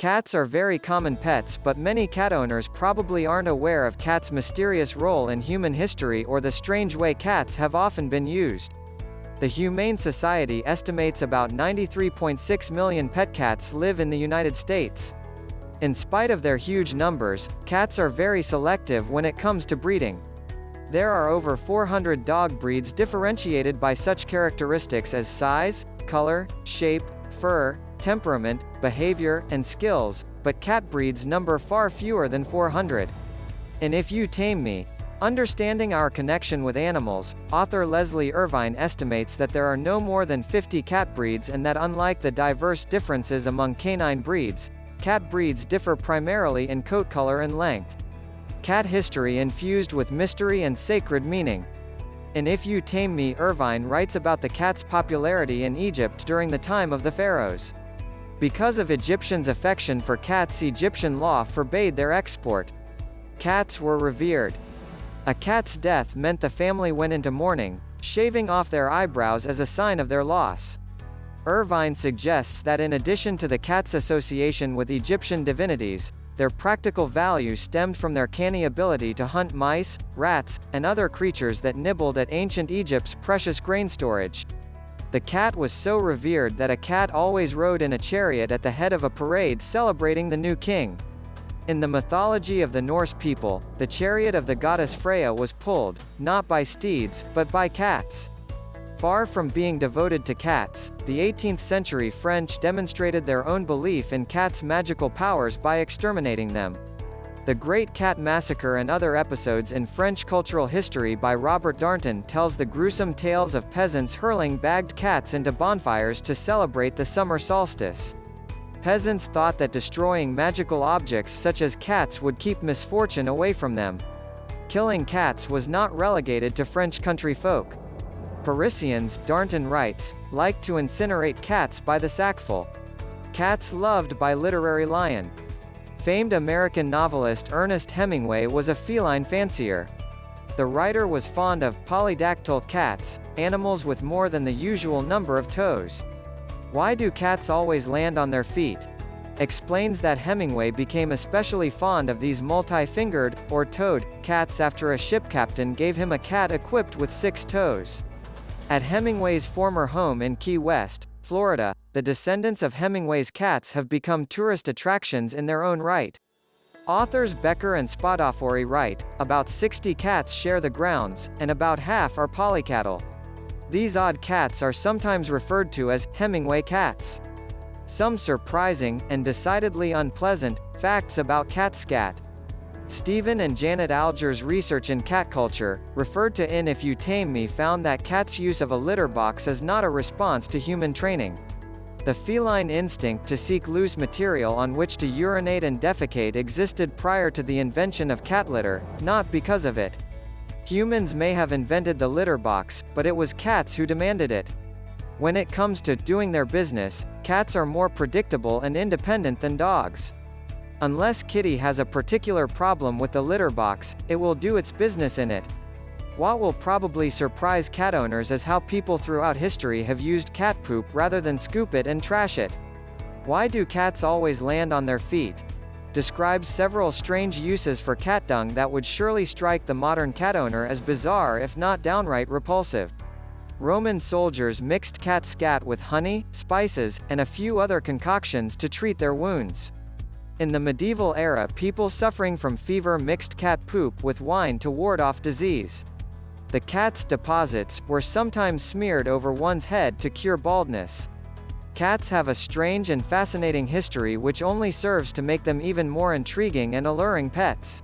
Cats are very common pets, but many cat owners probably aren't aware of cats' mysterious role in human history or the strange way cats have often been used. The Humane Society estimates about 93.6 million pet cats live in the United States. In spite of their huge numbers, cats are very selective when it comes to breeding. There are over 400 dog breeds differentiated by such characteristics as size, color, shape, fur, temperament, behavior, and skills, but cat breeds number far fewer than 400. In If You Tame Me, Understanding Our Connection with Animals, author Leslie Irvine estimates that there are no more than 50 cat breeds and that unlike the diverse differences among canine breeds, cat breeds differ primarily in coat color and length. Cat history infused with mystery and sacred meaning. In If You Tame Me, Irvine writes about the cat's popularity in Egypt during the time of the pharaohs. Because of Egyptians' affection for cats, Egyptian law forbade their export. Cats were revered. A cat's death meant the family went into mourning, shaving off their eyebrows as a sign of their loss. Irvine suggests that in addition to the cat's association with Egyptian divinities, their practical value stemmed from their canny ability to hunt mice, rats, and other creatures that nibbled at ancient Egypt's precious grain storage. The cat was so revered that a cat always rode in a chariot at the head of a parade celebrating the new king. In the mythology of the Norse people, the chariot of the goddess Freya was pulled, not by steeds, but by cats. Far from being devoted to cats, the 18th century French demonstrated their own belief in cats' magical powers by exterminating them. The Great Cat Massacre and Other Episodes in French Cultural History by Robert Darnton tells the gruesome tales of peasants hurling bagged cats into bonfires to celebrate the summer solstice. Peasants thought that destroying magical objects such as cats would keep misfortune away from them. Killing cats was not relegated to French country folk. Parisians, Darnton writes, liked to incinerate cats by the sackful. Cats loved by literary lion. Famed American novelist Ernest Hemingway was a feline fancier. The writer was fond of polydactyl cats, animals with more than the usual number of toes. Why do cats always land on their feet? Explains that Hemingway became especially fond of these multi-fingered, or toed, cats after a ship captain gave him a cat equipped with 6 toes. At Hemingway's former home in Key West, Florida, the descendants of Hemingway's cats have become tourist attractions in their own right. Authors Becker and Spadafori write, about 60 cats share the grounds, and about half are polycattle. These odd cats are sometimes referred to as Hemingway cats. Some surprising, and decidedly unpleasant, facts about cat scat. Stephen and Janet Alger's research in cat culture, referred to in If You Tame Me, found that cats' use of a litter box is not a response to human training. The feline instinct to seek loose material on which to urinate and defecate existed prior to the invention of cat litter, not because of it. Humans may have invented the litter box, but it was cats who demanded it. When it comes to doing their business, cats are more predictable and independent than dogs. Unless Kitty has a particular problem with the litter box, it will do its business in it. What will probably surprise cat owners is how people throughout history have used cat poop rather than scoop it and trash it. Why do cats always land on their feet? Describes several strange uses for cat dung that would surely strike the modern cat owner as bizarre if not downright repulsive. Roman soldiers mixed cat scat with honey, spices, and a few other concoctions to treat their wounds. In the medieval era, people suffering from fever mixed cat poop with wine to ward off disease. The cat's deposits were sometimes smeared over one's head to cure baldness. Cats have a strange and fascinating history which only serves to make them even more intriguing and alluring pets.